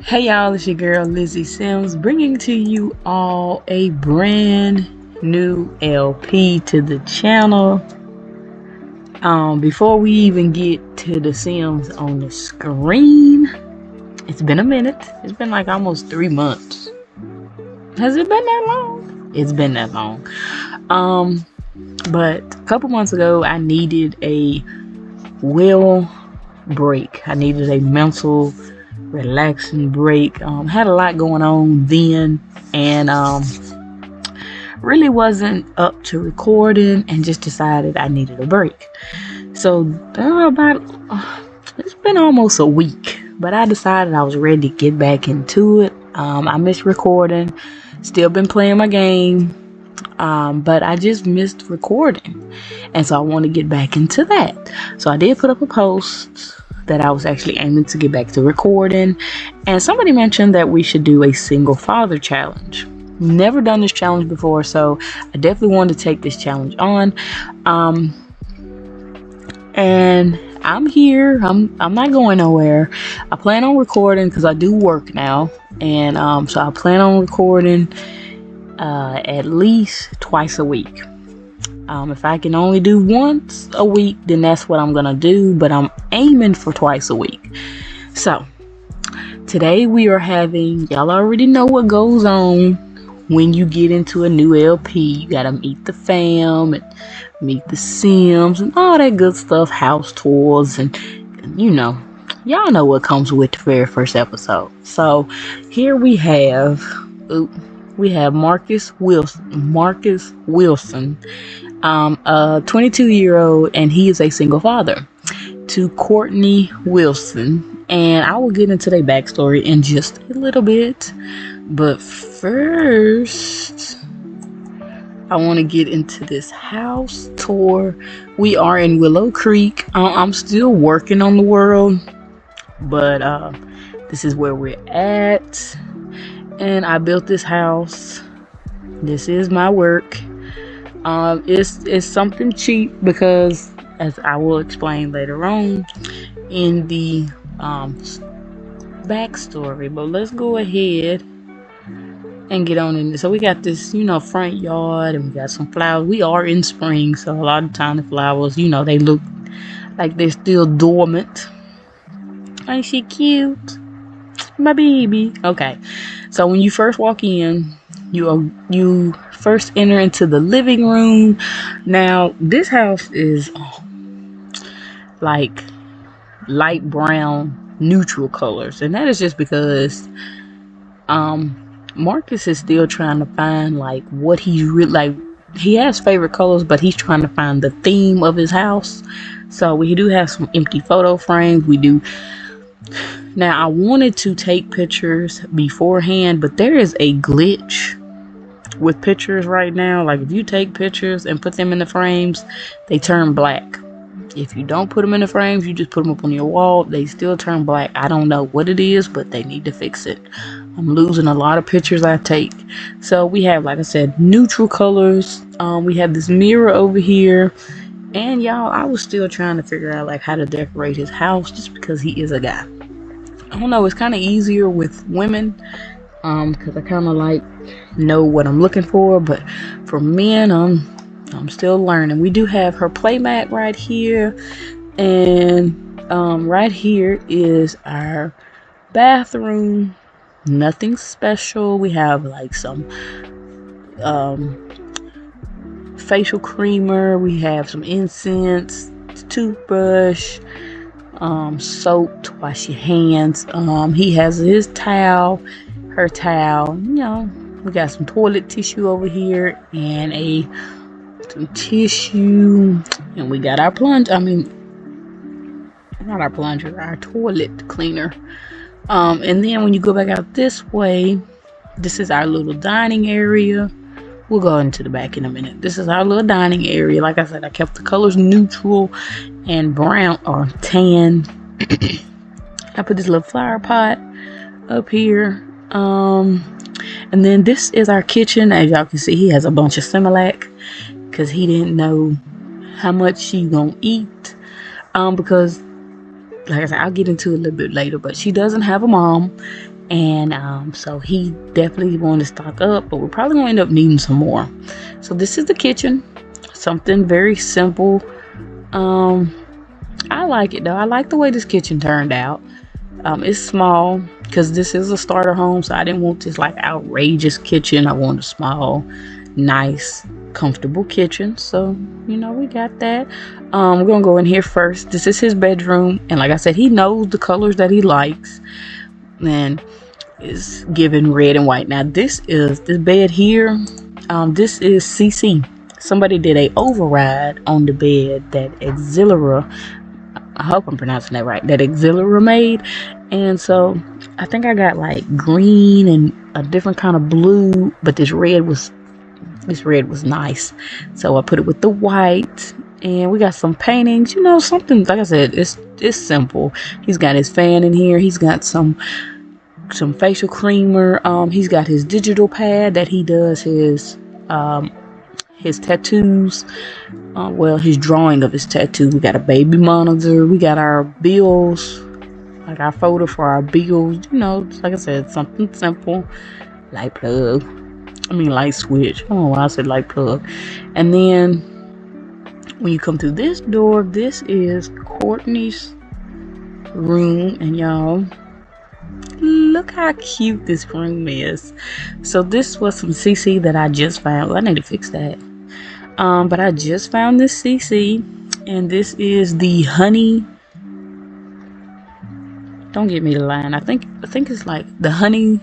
Hey y'all, it's your girl Lizzie Sims bringing to you all a brand new LP to the channel. Before we even get to the Sims on the screen, it's been a minute. It's been like almost 3 months. Has it been that long? It's been that long. But a couple months ago, I needed a will break. I needed a mental relaxing break. Had a lot going on then, and really wasn't up to recording, and just decided I needed a break. So it's been almost a week, but I decided I was ready to get back into it. I missed recording, still been playing my game, but I just missed recording, and so I want to get back into that. So I did put up a post that I was actually aiming to get back to recording, and somebody mentioned that we should do a single father challenge. Never done this challenge before, so I definitely wanted to take this challenge on. And I'm here. I'm not going nowhere. I plan on recording because I do work now, and so I plan on recording at least twice a week. If I can only do once a week, then that's what I'm gonna do, but I'm aiming for twice a week. So today we are having, y'all already know what goes on when you get into a new LP. You gotta meet the fam and meet the Sims and all that good stuff, house tours, and y'all know what comes with the very first episode. So here we have Marcus Wilson, a 22-year-old, and he is a single father to Kourtney Wilson, and I will get into their backstory in just a little bit. But first, I want to get into this house tour. We are in Willow Creek. I'm still working on the world, but this is where we're at, and I built this house. This is my work. It's something cheap because, as I will explain later on in the backstory, but let's go ahead and get on in this. So we got this, front yard, and we got some flowers. We are in spring, so a lot of time the flowers, they look like they're still dormant. Ain't she cute? My baby. Okay, so when you first walk in, you first enter into the living room. Now this house is like light brown neutral colors, and that is just because Marcus is still trying to find like what he really like. He has favorite colors, but he's trying to find the theme of his house. So we do have some empty photo frames. We do. Now I wanted to take pictures beforehand, but there is a glitch with pictures right now. Like if you take pictures and put them in the frames, they turn black. If you don't put them in the frames, you just put them up on your wall, they still turn black. I don't know what it is, but they need to fix it. I'm losing a lot of pictures I take. So we have, like I said, neutral colors. We have this mirror over here, and y'all, I was still trying to figure out like how to decorate his house, just because he is a guy. I don't know, it's kind of easier with women, because I kind of like know what I'm looking for, but for men, I'm still learning. We do have her playmat right here, and right here is our bathroom. Nothing special. We have like some facial creamer. We have some incense, toothbrush, soap to wash your hands. He has his towel, her towel. We got some toilet tissue over here, and some tissue, and we got our our toilet cleaner. And then when you go back out this way, this is our little dining area. We'll go into the back in a minute. This is our little dining area. Like I said, I kept the colors neutral and brown or tan. I put this little flower pot up here. And then this is our kitchen. As y'all can see, he has a bunch of Similac because he didn't know how much she's gonna eat. Because like I said, I'll get into it a little bit later, but she doesn't have a mom. And so he definitely wanted to stock up, but we're probably going to end up needing some more. So this is the kitchen. Something very simple. I like it though. I like the way this kitchen turned out. It's small because this is a starter home, so I didn't want this like outrageous kitchen. I wanted a small, nice, comfortable kitchen. So we got that. We're gonna go in here first. This is his bedroom, and like I said, he knows the colors that he likes, and is given red and white. Now this bed here. This is CC. Somebody did a override on the bed that Auxiliary, I hope I'm pronouncing that right, that Auxiliary made. And so I think I got like green and a different kind of blue, but this red was nice. So I put it with the white, and we got some paintings, something, like I said, it's simple. He's got his fan in here. He's got some facial creamer. He's got his digital pad that he does his tattoos, his drawing of his tattoo. We got a baby monitor. We got our bills, like our folder for our bills. Like I said, something simple. Light switch. Oh, I said light plug. And then when you come through this door, this is Kourtney's room, and y'all, look how cute this room is. So this was some CC that I just found. I need to fix that. But I just found this CC, and this is the honey. Don't get me the line. I think it's like the honey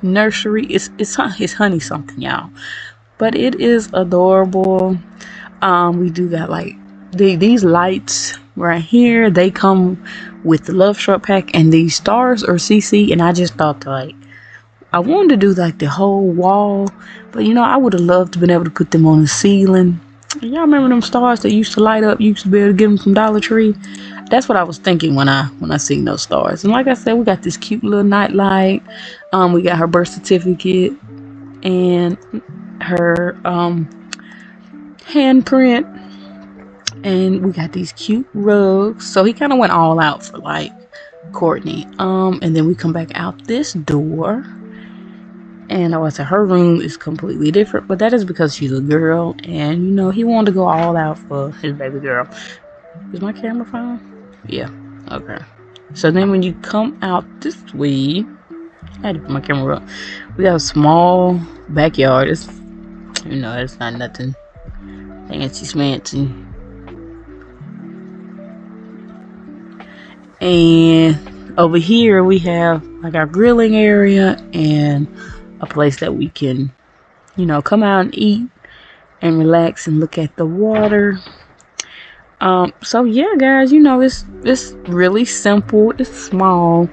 nursery. It's honey something, y'all. But it is adorable. We do got like these lights right here. They come with the Love Struck pack, and these stars are CC. And I just thought, like, I wanted to do like the whole wall, but I would have loved to been able to put them on the ceiling. Y'all remember them stars that used to light up? You used to be able to get them from Dollar Tree. That's what I was thinking when I seen those stars. And like I said, we got this cute little night light. We got her birth certificate and her handprint, and we got these cute rugs. So he kind of went all out for like Kourtney. And then we come back out this door, and like I said, her room is completely different, but that is because she's a girl, and he wanted to go all out for his baby girl. Is my camera fine? Yeah. Okay. So then when you come out this way, I had to put my camera up. We got a small backyard. It's it's not nothing fancy schmancy. And over here we have like our grilling area and a place that we can come out and eat and relax and look at the water. So yeah, guys, it's really simple. It's small.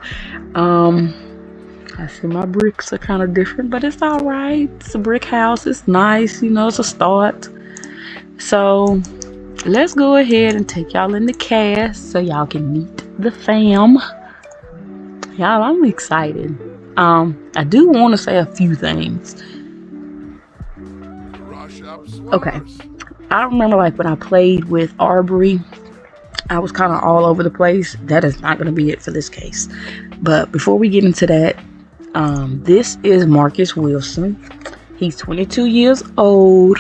I see my bricks are kind of different, but it's all right. It's a brick house. It's nice. It's a start. So let's go ahead and take y'all in the cast so y'all can meet the fam. Y'all, I'm excited. I do want to say a few things. Okay. I remember like when I played with Arbery, I was kind of all over the place. That is not going to be it for this case. But before we get into that, this is Marcus Wilson. He's 22 years old.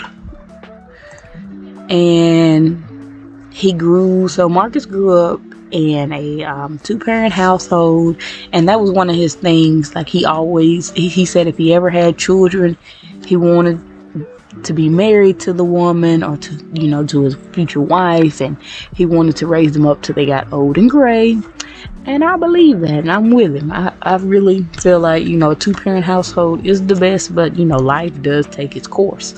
And Marcus grew up in a 2-parent household, and that was one of his things. Like he said if he ever had children, he wanted to be married to the woman or to his future wife, and he wanted to raise them up till they got old and gray. And I believe that, and I'm with him. I really feel like a 2-parent household is the best, but life does take its course.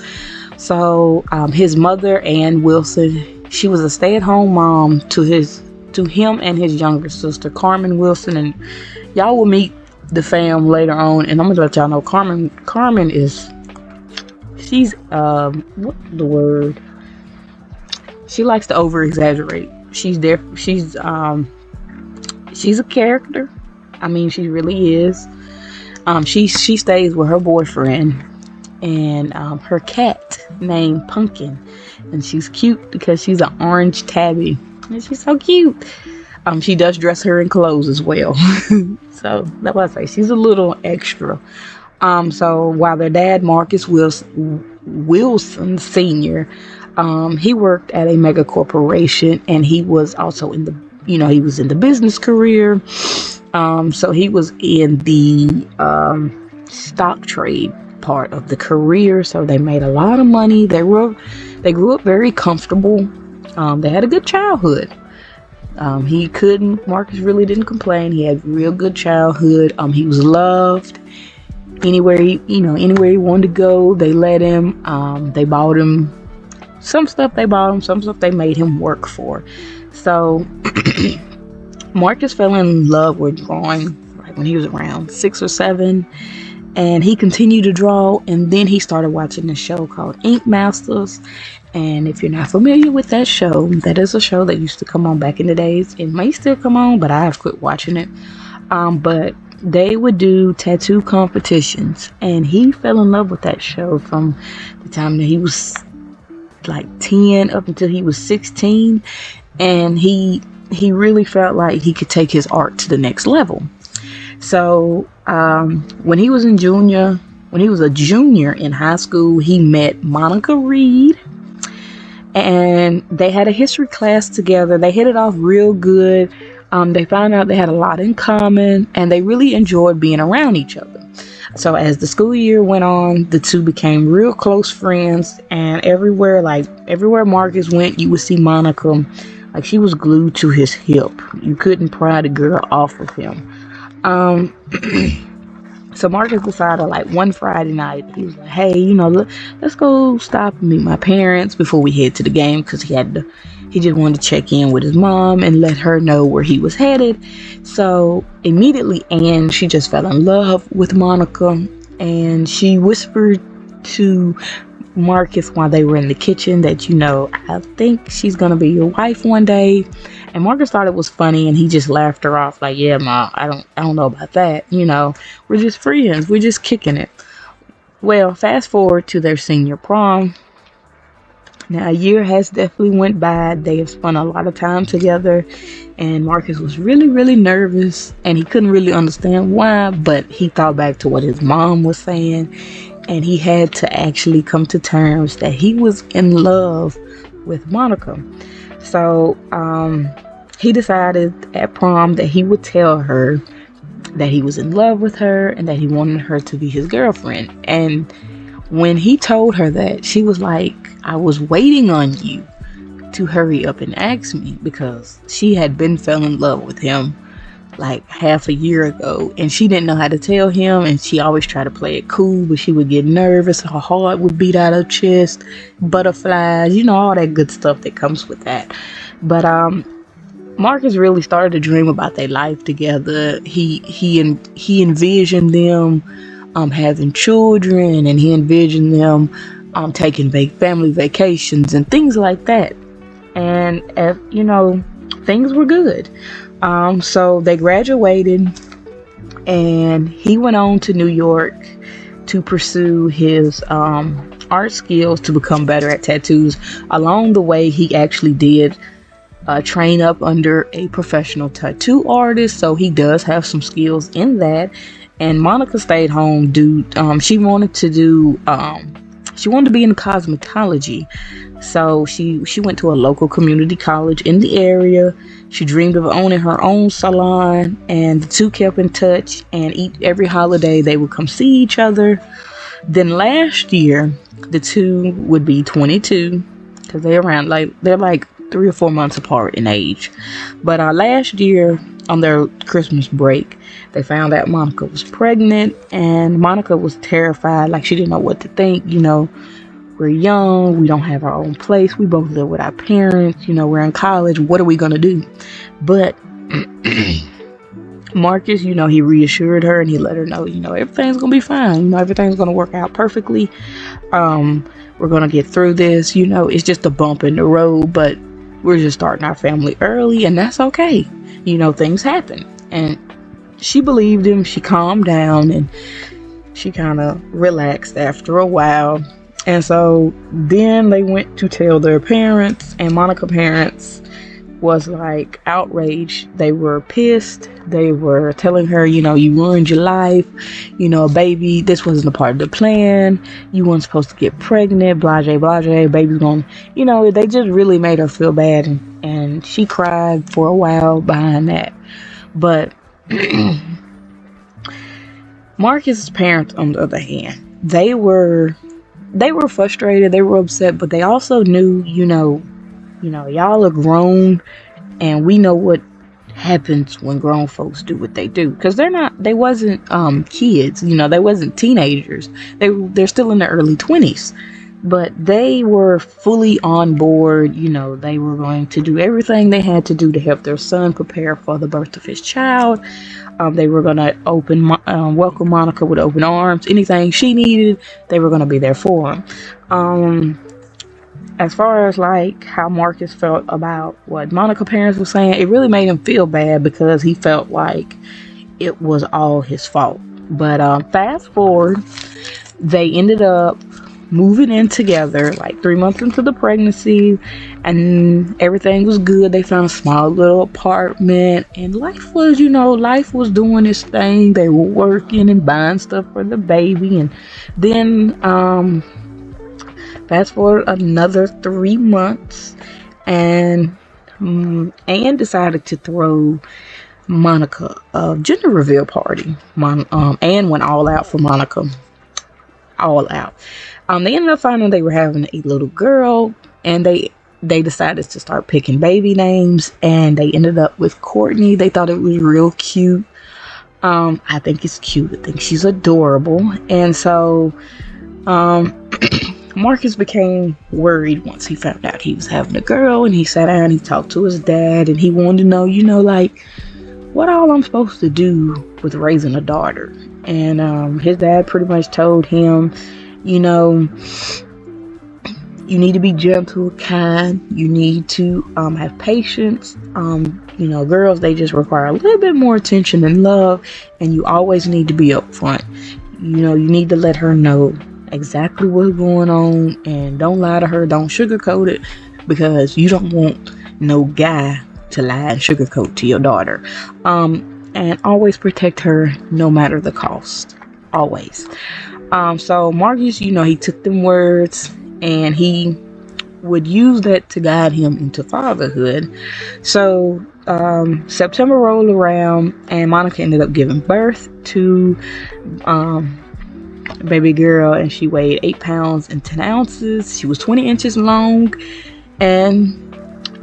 So his mother, Ann Wilson, she was a stay-at-home mom to him and his younger sister, Carmen Wilson, and y'all will meet the fam later on. And I'm gonna let y'all know Carmen is, she's what's the word? She likes to over-exaggerate. She's a character. I mean, she really is. She stays with her boyfriend and her cat named Pumpkin, and she's cute because she's an orange tabby, and she's so cute. She does dress her in clothes as well. So that's what I say. She's a little extra. So while their dad, Wilson Sr., he worked at a mega corporation, and he was also in the, he was in the business career. So he was in the stock trade part of the career. So they made a lot of money. They grew up very comfortable. They had a good childhood. Marcus really didn't complain. He had real good childhood. He was loved. Anywhere he wanted to go, they let him. They bought him some stuff. Some stuff they made him work for. So Marcus fell in love with drawing right when he was around 6 or 7, and he continued to draw. And then he started watching this show called Ink Masters. And if you're not familiar with that show, that is a show that used to come on back in the days. It may still come on, but I have quit watching it. But they would do tattoo competitions, and he fell in love with that show from the time that he was like 10 up until he was 16. And he really felt like he could take his art to the next level. So when he was a junior in high school, he met Monica Reed, and they had a history class together. They hit it off real good. They found out they had a lot in common, and they really enjoyed being around each other. So as the school year went on, the two became real close friends, and everywhere Marcus went, you would see Monica. Like, she was glued to his hip. You couldn't pry the girl off of him. So Marcus decided, like, one Friday night, he was like, hey, let's go stop and meet my parents before we head to the game, because he just wanted to check in with his mom and let her know where he was headed. So immediately, Anne, she just fell in love with Monica, and she whispered to Marcus while they were in the kitchen that, I think she's gonna be your wife one day. And Marcus thought it was funny, and he just laughed her off, like, yeah, Ma, I don't know about that. We're just friends, we're just kicking it. Well, fast forward to their senior prom. Now, a year has definitely went by. They have spent a lot of time together, and Marcus was really, really nervous, and he couldn't really understand why, but he thought back to what his mom was saying, and he had to actually come to terms that he was in love with Monica. So he decided at prom that he would tell her that he was in love with her and that he wanted her to be his girlfriend. And when he told her that, she was like, I was waiting on you to hurry up and ask me, because she had fell in love with him like half a year ago, and she didn't know how to tell him, and she always tried to play it cool, but she would get nervous, her heart would beat out her chest, butterflies, all that good stuff that comes with that. But Marcus really started to dream about their life together. He envisioned them having children, and he envisioned them taking family vacations and things like that. And things were good. So they graduated, and he went on to New York to pursue his art skills to become better at tattoos. Along the way, he actually did train up under a professional tattoo artist, so he does have some skills in that. And Monica stayed home. She wanted to be in cosmetology, so she went to a local community college in the area. She dreamed of owning her own salon, and the two kept in touch, and every holiday they would come see each other. Then last year, the two would be 22, because they're like 3 or 4 months apart in age. But last year, on their Christmas break, they found out Monica was pregnant, and Monica was terrified. Like, she didn't know what to think. We're young, we don't have our own place, we both live with our parents, we're in college, what are we gonna do? But Marcus, he reassured her, and he let her know, everything's gonna be fine, everything's gonna work out perfectly. We're gonna get through this, it's just a bump in the road, but we're just starting our family early, and that's okay. Things happen. And she believed him. She calmed down, and she kind of relaxed after a while. And so then they went to tell their parents, and Monica's parents, was like outraged. They were pissed. They were telling her, you ruined your life. Baby, this wasn't a part of the plan. You weren't supposed to get pregnant. Blase, blase. Baby's gonna, they just really made her feel bad, and she cried for a while behind that. But Marcus's parents, on the other hand, they were frustrated. They were upset, but they also knew, y'all are grown, and we know what happens when grown folks do what they do, because they wasn't kids, they wasn't teenagers. They're still in their early 20s, but they were fully on board. They were going to do everything they had to do to help their son prepare for the birth of his child. They were going to welcome Monica with open arms. Anything she needed, they were going to be there for him. As far as like how Marcus felt about what Monica's parents were saying, it really made him feel bad, because he felt like it was all his fault. But fast forward, they ended up moving in together like 3 months into the pregnancy, and everything was good. They found a small little apartment, and life was doing its thing. They were working and buying stuff for the baby. And then fast forward another 3 months, and Anne decided to throw Monica a gender reveal party. Anne went all out for Monica. All out. They ended up finding they were having a little girl, and they decided to start picking baby names, and they ended up with Kourtney. They thought it was real cute. I think it's cute. I think she's adorable. And so Marcus became worried once he found out he was having a girl, and he sat down, he talked to his dad, and he wanted to know, like, what all I'm supposed to do with raising a daughter. And his dad pretty much told him, you need to be gentle, kind. You need to have patience. Girls, they just require a little bit more attention and love, and you always need to be upfront. You need to let her know exactly what's going on, and don't lie to her. Don't sugarcoat it, because you don't want no guy to lie and sugarcoat to your daughter. And always protect her no matter the cost. Always. So Marcus, he took them words, and he would use that to guide him into fatherhood. So September rolled around, and Monica ended up giving birth to a baby girl, and she weighed 8 pounds and 10 ounces. She was 20 inches long, and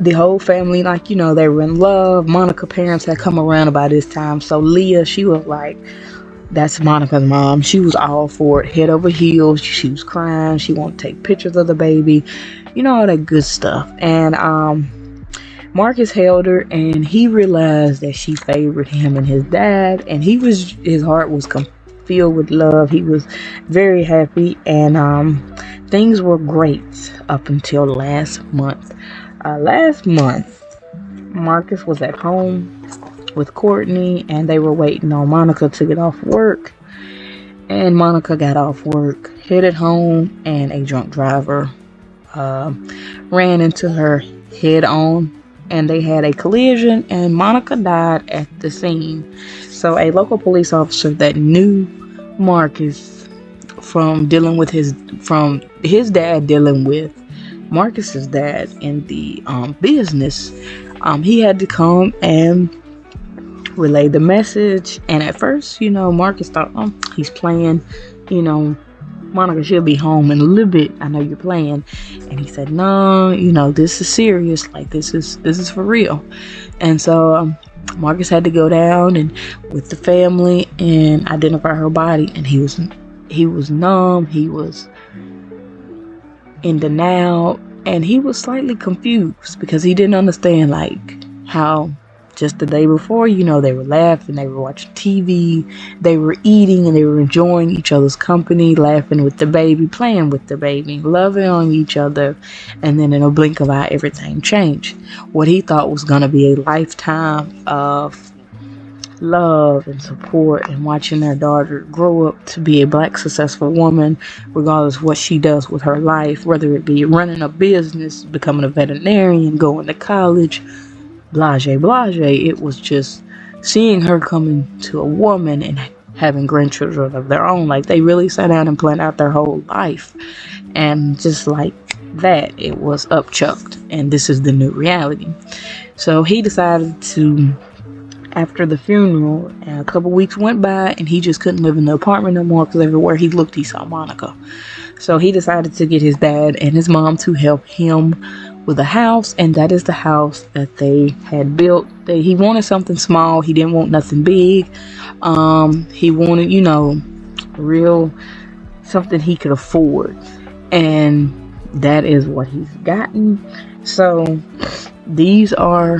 the whole family, they were in love. Monica's parents had come around about this time, so Leah, she was like, that's Monica's mom. She was all for it, head over heels. She was crying. She wanted to take pictures of the baby, all that good stuff. And Marcus held her, and he realized that she favored him and his dad, and his heart was filled with love. He was very happy, and things were great up until last month. Last month, Marcus was at home with Kourtney, and they were waiting on Monica to get off work. And Monica got off work, headed home, and a drunk driver ran into her head on, and they had a collision, and Monica died at the scene. So a local police officer that knew Marcus from his dad dealing with Marcus's dad in the business, he had to come and relay the message. And at first, Marcus thought, he's playing, Monica should be home in a little bit, I know you're playing. And he said, no, this is serious, like this is for real. And so Marcus had to go down and with the family and identify her body, and he was numb, he was in denial, and he was slightly confused because he didn't understand how just the day before, they were laughing, they were watching TV, they were eating, and they were enjoying each other's company, laughing with the baby, playing with the baby, loving on each other. And then in a blink of an eye, everything changed. What he thought was going to be a lifetime of love and support and watching their daughter grow up to be a Black successful woman, regardless of what she does with her life, whether it be running a business, becoming a veterinarian, going to college, blase blase. It was just seeing her coming to a woman and having grandchildren of their own. Like, they really sat down and planned out their whole life, and just like that, it was upchucked, and this is the new reality. So he decided to, after the funeral, and a couple weeks went by, and he just couldn't live in the apartment no more, because everywhere he looked he saw Monica. So he decided to get his dad and his mom to help him with a house, and that is the house that they had built. He wanted something small. He didn't want nothing big. He wanted, real something he could afford, and that is what he's gotten. So these are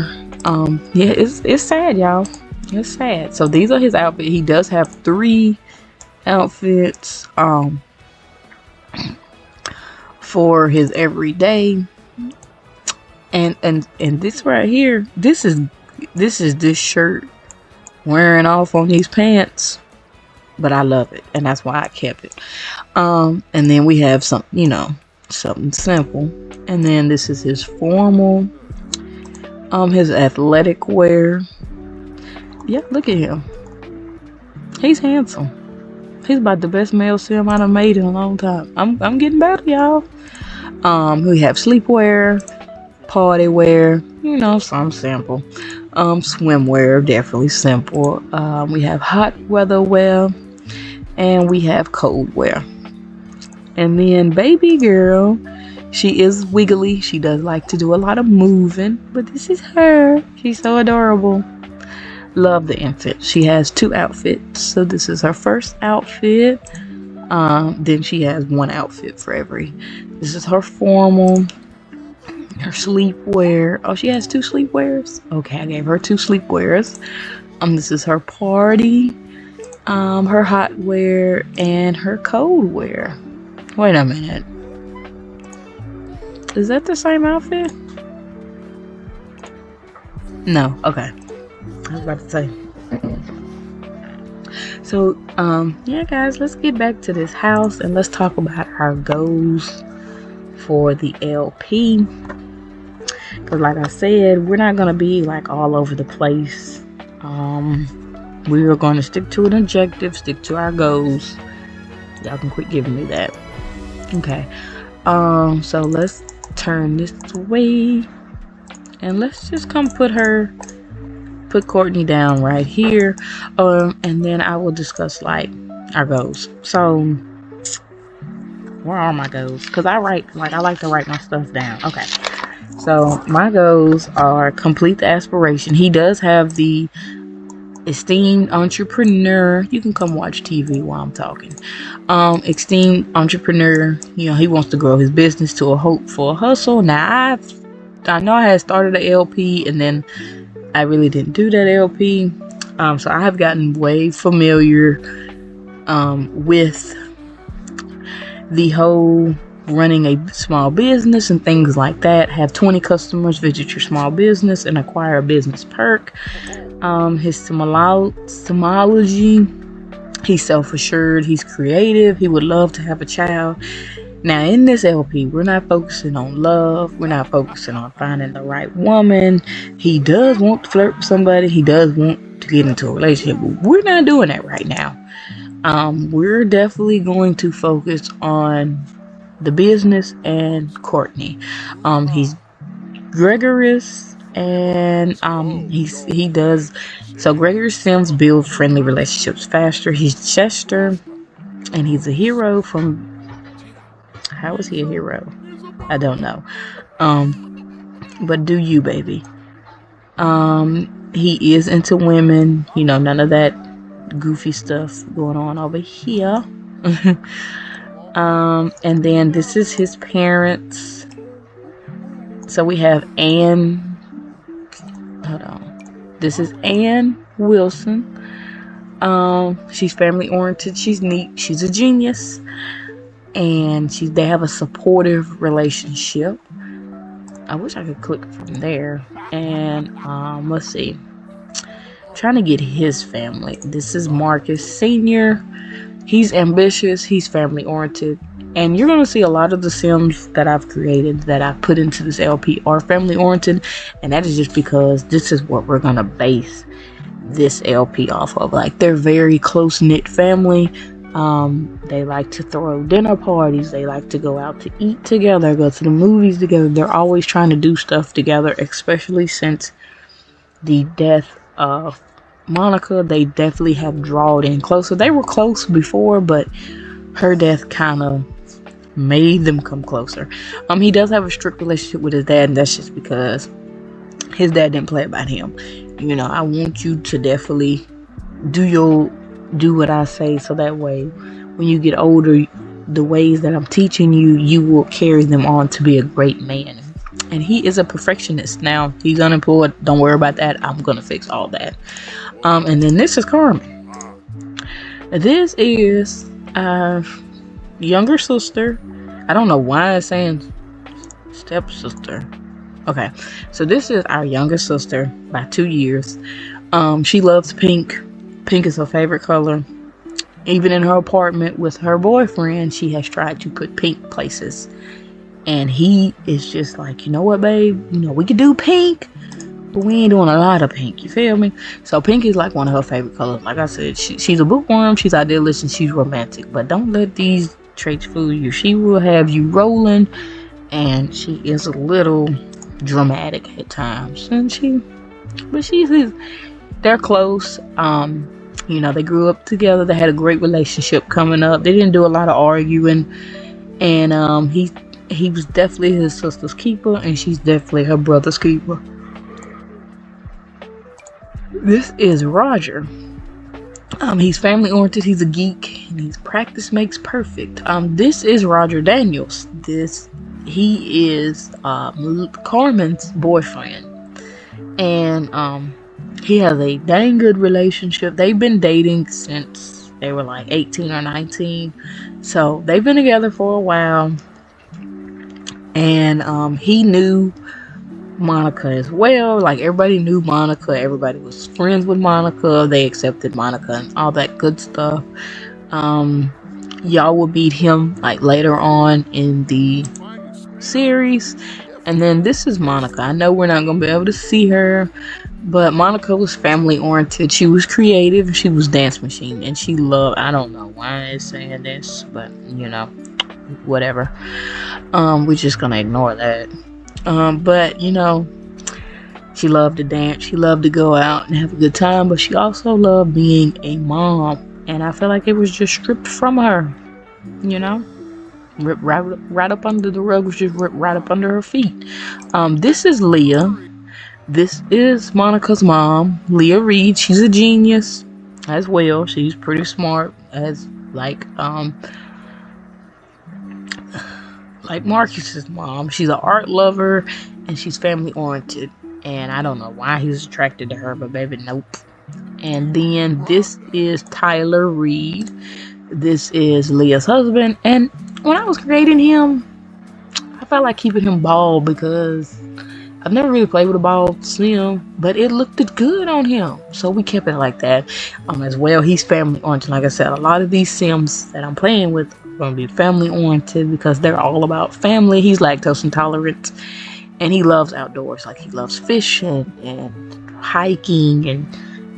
it's sad, y'all. It's sad. So these are his outfits. He does have 3 outfits for his everyday. And this right here, this is this shirt wearing off on these pants, but I love it, and that's why I kept it. And then we have something simple, and then this is his formal, his athletic wear. Yeah, look at him. He's handsome. He's about the best male sim I done made in a long time. I'm getting better, y'all. We have sleepwear, party wear, some simple. Swimwear, definitely simple. We have hot weather wear, and we have cold wear. And then baby girl, she is wiggly. She does like to do a lot of moving, but this is her. She's so adorable. Love the infant. She has 2 outfits. So this is her first outfit. Then she has 1 outfit for every. This is her formal. Her sleepwear. Oh, she has 2 sleepwears. Okay, I gave her 2 sleepwears. This is her party, her hot wear, and her cold wear. Wait a minute. Is that the same outfit? No. Okay. I was about to say. So, yeah, guys, let's get back to this house and let's talk about our goals for the LP. Because like I said, we're not going to be like all over the place. We are going to stick to an objective, stick to our goals. Y'all can quit giving me that. Okay. So let's turn this away. And let's just come put Kourtney down right here. And then I will discuss like our goals. So where are my goals? Because I like to write my stuff down. Okay. So my goals are complete the aspiration. He does have the esteemed entrepreneur. You can come watch TV while I'm talking. Esteemed entrepreneur. He wants to grow his business to a hopeful hustle. Now I know I had started the LP and then I really didn't do that LP. So I have gotten way familiar with the whole running a small business and things like that. Have 20 customers visit your small business and acquire a business perk. His symbology, he's self-assured, he's creative, he would love to have a child. Now in this LP, we're not focusing on love, we're not focusing on finding the right woman. He does want to flirt with somebody, he does want to get into a relationship, but we're not doing that right now. We're definitely going to focus on the business and Kourtney. He's gregarious, and he does. So gregarious Sims build friendly relationships faster. He's Chester, and he's a hero from. How is he a hero? I don't know. But do you, baby? He is into women. None of that goofy stuff going on over here. And then this is his parents. So we have Ann. Hold on. This is Ann Wilson. She's family oriented. She's neat. She's a genius. And they have a supportive relationship. I wish I could click from there. And let's see. I'm trying to get his family. This is Marcus Sr. He's ambitious. He's family oriented. And you're gonna see a lot of the Sims that I've created, that I've put into this LP, are family oriented, and that is just because this is what we're gonna base this LP off of. Like, they're very close knit family. They like to throw dinner parties. They like to go out to eat together, go to the movies together. They're always trying to do stuff together, especially since the death of Monica. They definitely have drawn in closer. They were close before, but her death kind of made them come closer. He does have a strict relationship with his dad, and that's just because his dad didn't play about him. You know, I want you to definitely do what I say, so that way when you get older, the ways that I'm teaching you, you will carry them on to be a great man. And he is a perfectionist. Now, he's unemployed. Don't worry about that. I'm gonna fix all that. And then this is Carmen. This is our younger sister. I don't know why it's saying stepsister. Okay, so this is our younger sister by 2 years. She loves pink. Pink is her favorite color. Even in her apartment with her boyfriend, she has tried to put pink places. And he is just like, you know what, babe? You know, we could do pink, but we ain't doing a lot of pink. You feel me? So pink is like one of her favorite colors. Like I said, she's a bookworm. She's idealistic. And she's romantic. But don't let these traits fool you. She will have you rolling. And she is a little dramatic at times. And they're close. You know, they grew up together. They had a great relationship coming up. They didn't do a lot of arguing. And he was definitely his sister's keeper, and she's definitely her brother's keeper. This is Roger. He's family oriented. He's a geek, and he's practice makes perfect. This is Roger Daniels. He is Carmen's boyfriend, and he has a dang good relationship. They've been dating since they were like 18 or 19. So they've been together for a while. And he knew Monica as well. Like, everybody knew Monica. Everybody was friends with Monica. They accepted Monica and all that good stuff. Y'all will meet him like later on in the series. And then this is Monica. I know we're not going to be able to see her, but Monica was family oriented. She was creative. She was dance machine, and she loved, I don't know why it's saying this, but you know, whatever. We're just going to ignore that. But you know, she loved to dance. She loved to go out and have a good time, but she also loved being a mom. And I feel like it was just stripped from her, you know? Right up under the rug, was just ripped right up under her feet. This is Leah. This is Monica's mom, Leah Reed. She's a genius as well. She's pretty smart, as like Marcus's mom. She's an art lover, and she's family oriented. And I don't know why he was attracted to her, but baby, nope. And then this is Tyler Reed. This is Leah's husband. And when I was creating him, I felt like keeping him bald because I've never really played with a bald sim, but it looked good on him. So we kept it like that. As well, he's family oriented. Like I said, a lot of these sims that I'm playing with are going to be family oriented because they're all about family. He's lactose intolerant, and he loves outdoors. Like, he loves fishing and hiking and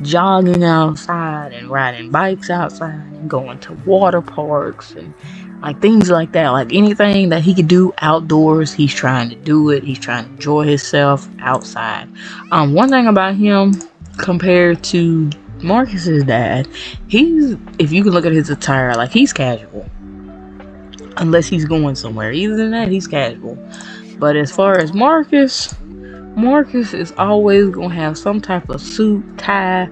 jogging outside and riding bikes outside and going to water parks and like things like that. Like, anything that he could do outdoors, he's trying to do it. He's trying to enjoy himself outside. One thing about him compared to Marcus's dad, if you can look at his attire, like, he's casual unless he's going somewhere. Either than that, he's casual. But as far as Marcus is always gonna have some type of suit, tie,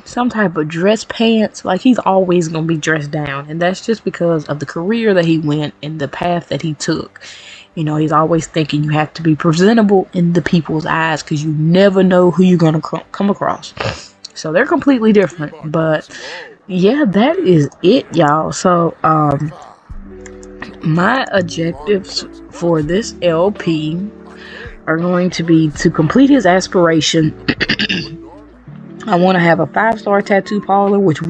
some type of dress pants. Like, he's always gonna be dressed down, and that's just because of the career that he went and the path that he took. You know, he's always thinking you have to be presentable in the people's eyes because you never know who you're gonna come across. So they're completely different. But yeah, that is it, y'all. So my objectives for this LP are going to be to complete his aspiration. I want to have a 5-star tattoo parlor, which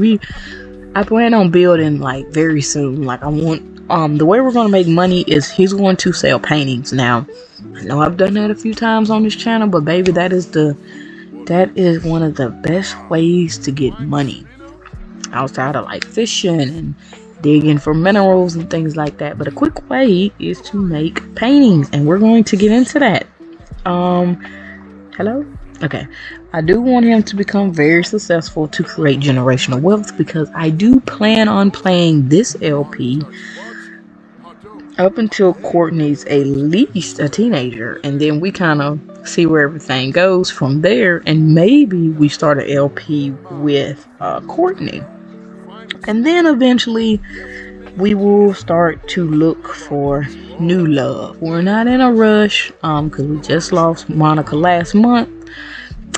I plan on building like very soon. Like I want the way we're gonna make money is he's going to sell paintings. Now I know I've done that a few times on this channel, but baby, that is one of the best ways to get money outside of like fishing and digging for minerals and things like that. But a quick way is to make paintings, and we're going to get into that. Hello? Okay. I do want him to become very successful to create generational wealth, because I do plan on playing this LP up until Kourtney's at least a teenager, and then we kind of see where everything goes from there, and maybe we start an LP with Kourtney, and then eventually we will start to look for new love. We're not in a rush because we just lost Monica last month,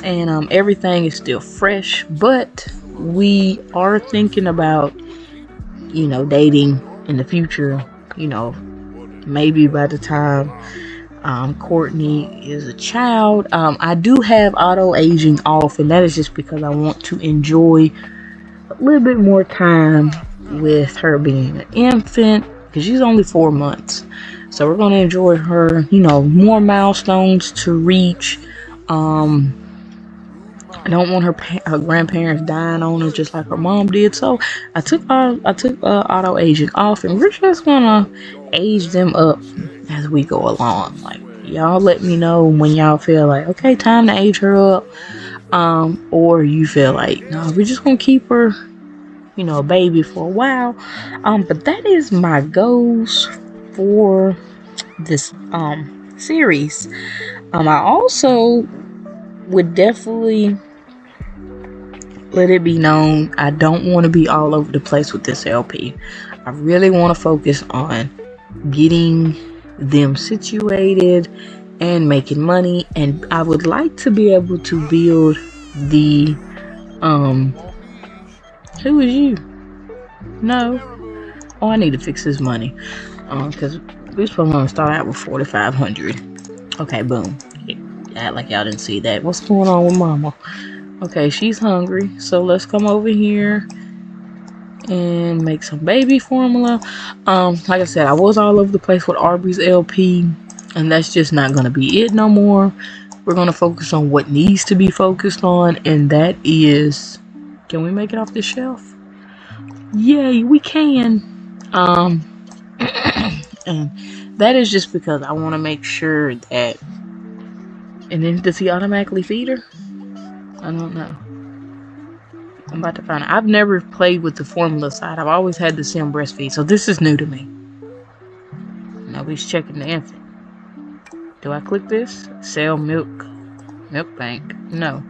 and everything is still fresh, but we are thinking about, you know, dating in the future, you know, maybe by the time Kourtney is a child. I do have auto aging off, and that is just because I want to enjoy a little bit more time with her being an infant, because she's only 4 months. So we're going to enjoy her, you know, more milestones to reach. I don't want her grandparents dying on her just like her mom did. So I took auto aging off, and we're just gonna age them up as we go along. Like, y'all let me know when y'all feel like, okay, time to age her up, or you feel like, no, we're just gonna keep her, you know, a baby for a while. But that is my goals for this series. I also would definitely let it be known, I don't want to be all over the place with this LP. I really want to focus on getting them situated and making money, and I would like to be able to build the who is you? No. Oh, I need to fix this money. Because we're supposed to start out with 4,500. Okay, boom. Act like y'all didn't see that. What's going on with mama? Okay, she's hungry, so let's come over here and make some baby formula. Like I said, I was all over the place with Arby's LP, and that's just not gonna be it no more. We're gonna focus on what needs to be focused on, and that is, can we make it off the shelf? Yay, we can. And that is just because I want to make sure that. And then does he automatically feed her? I don't know. I'm about to find out. I've never played with the formula side. I've always had the sim breastfeed, so this is new to me. Now he's checking the infant. Do I click this? Sell milk bank. No.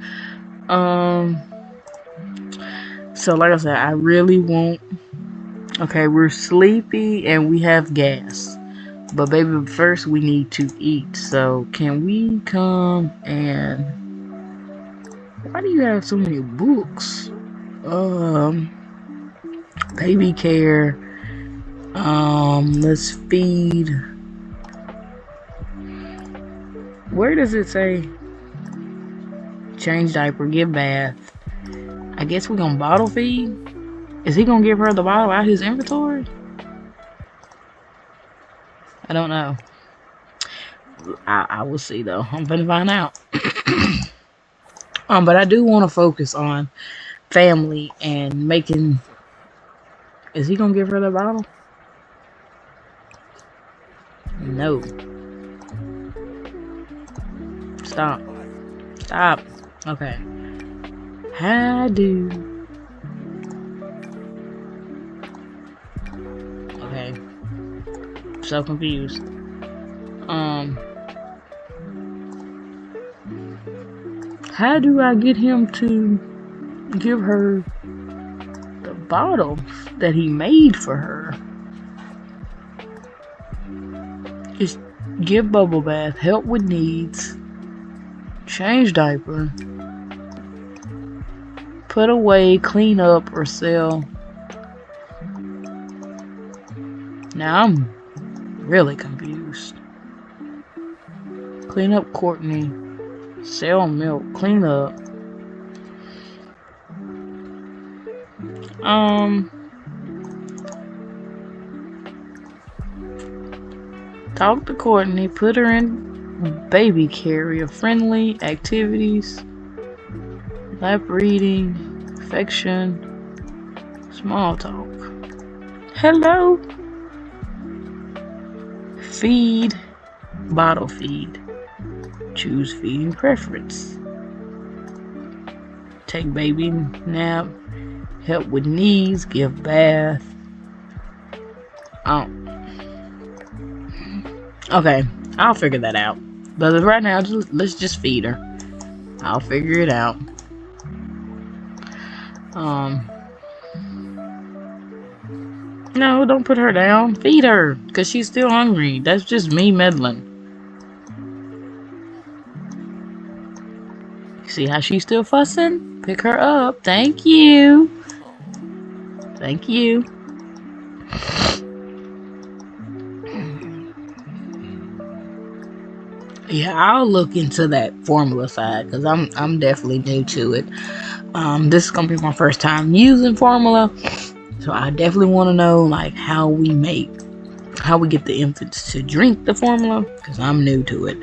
So like I said, I really want. Okay, we're sleepy and we have gas, but baby, first we need to eat. So can we come and? Why do you have so many books? Baby care. Let's feed. Where does it say? Change diaper, give bath. I guess we're gonna bottle feed. Is he gonna give her the bottle out his inventory? I don't know. I will see though. I'm gonna find out. But I do want to focus on family and making. Is he gonna give her the bottle? No. Stop. Okay. How do? Okay. So confused. How do I get him to give her the bottle that he made for her? Just give bubble bath, help with needs, change diaper, put away, clean up, or sell. Now I'm really confused. Clean up Kourtney, sell milk, clean up. Talk to Kourtney. Put her in baby carrier. Friendly activities. Lap reading. Affection. Small talk. Hello. Feed. Bottle feed. Choose feeding preference. Take baby nap. Help with needs. Give bath. Okay, I'll figure that out. But right now, let's just feed her. I'll figure it out. No, don't put her down. Feed her, because she's still hungry. That's just me meddling. See how she's still fussing? Pick her up. Thank you. Thank you. Yeah, I'll look into that formula side because I'm definitely new to it. This is gonna be my first time using formula, so I definitely want to know like how we get the infants to drink the formula because I'm new to it.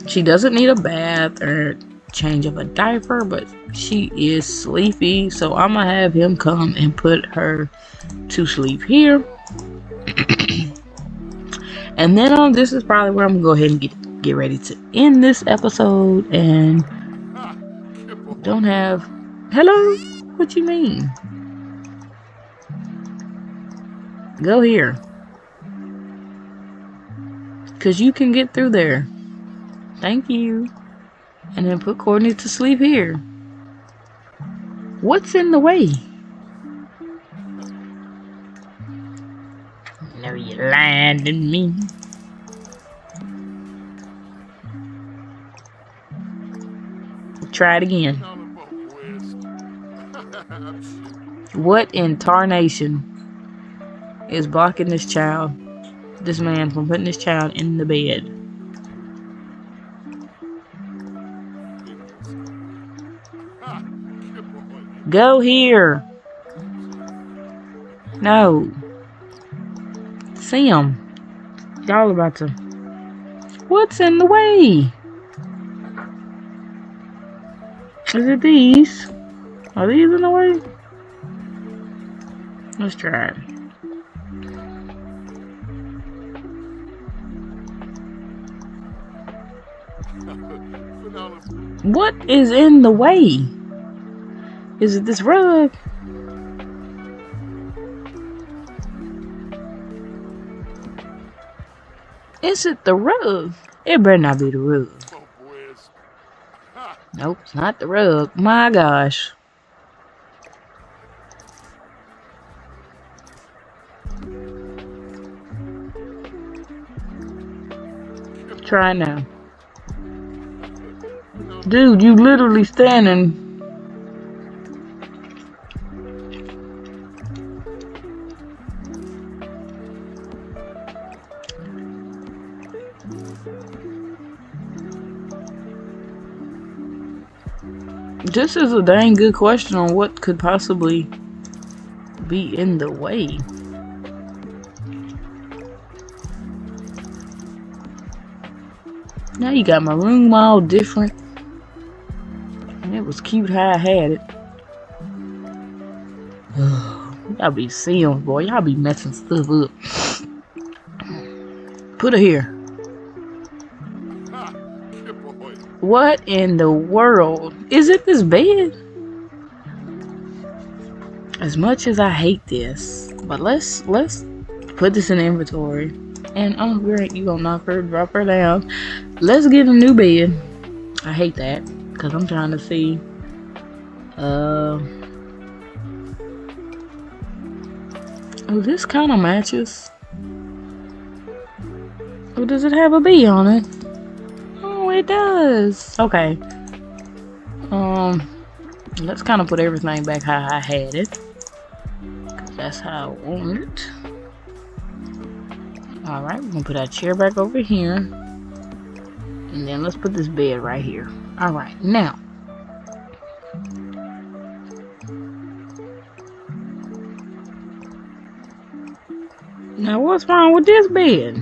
She doesn't need a bath or change of a diaper, but she is sleepy, so I'm gonna have him come and put her to sleep here. And then this is probably where I'm gonna go ahead and get ready to end this episode. And don't have hello. What you mean? Go here, cause you can get through there. Thank you. And then put Kourtney to sleep here. What's in the way? No, you lying to me. Try it again. What in tarnation is blocking this man from putting this child in the bed? Go here. No. Sam. Y'all about to. What's in the way? Is it these? Are these in the way? Let's try it. What is in the way? Is it this rug? Is it the rug? It better not be the rug. Nope, it's not the rug. My gosh. Try now. Dude, you literally standing. This is a dang good question on what could possibly be in the way. Now you got my room all different. And it was cute how I had it. Y'all be seeing, boy. Y'all be messing stuff up. Put her here. What in the world? Is it this bed? As much as I hate this, but let's put this in the inventory. And oh great, you gonna knock her, drop her down. Let's get a new bed. I hate that because I'm trying to see. Oh, this kind of matches. Oh, does it have a bee on it? Oh, it does. Okay. Let's kind of put everything back how I had it. That's how I want it. Alright, we're gonna put our chair back over here. And then let's put this bed right here. Alright, now. Now what's wrong with this bed?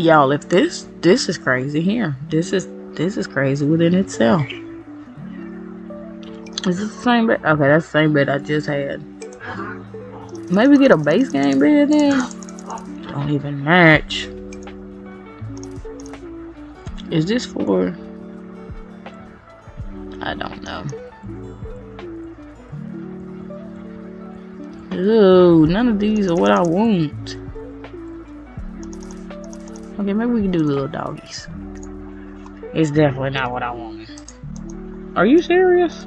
y'all, if this is crazy here. This is crazy within itself. Is this the same bed? Okay, that's the same bed I just had. Maybe get a base game bed then. Don't even match. Is this for? I don't know. Ooh, none of these are what I want. Okay, maybe we can do little doggies. It's definitely not what I want. Are you serious?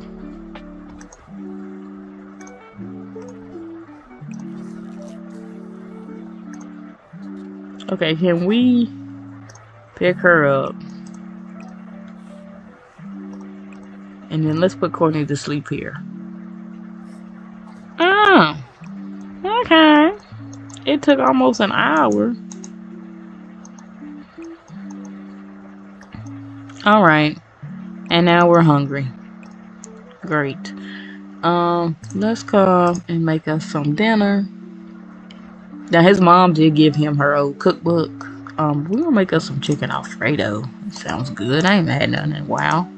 Okay, can we pick her up? And then let's put Kourtney to sleep here. Oh, okay. It took almost an hour. All right. And now we're hungry. Great. Let's come and make us some dinner. Now his mom did give him her old cookbook. We're gonna make us some chicken Alfredo. Sounds good. I ain't had none in a while.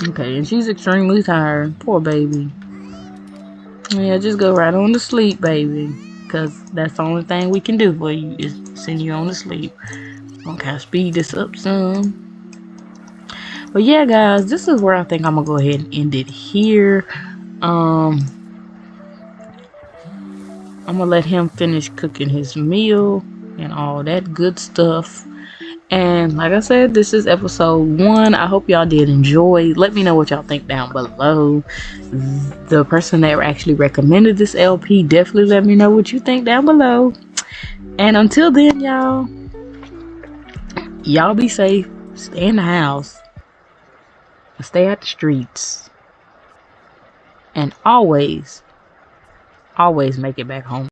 Okay, and she's extremely tired. Poor baby. Yeah, just go right on to sleep, baby. Cause that's the only thing we can do for you is send you on to sleep. Okay, speed this up some. But yeah, guys, this is where I think I'm gonna go ahead and end it here. I'm gonna let him finish cooking his meal and all that good stuff. And like I said, this is episode 1. I hope y'all did enjoy. Let me know what y'all think down below. The person that actually recommended this LP, definitely let me know what you think down below. And until then, y'all be safe. Stay in the house. Stay out the streets. And always make it back home.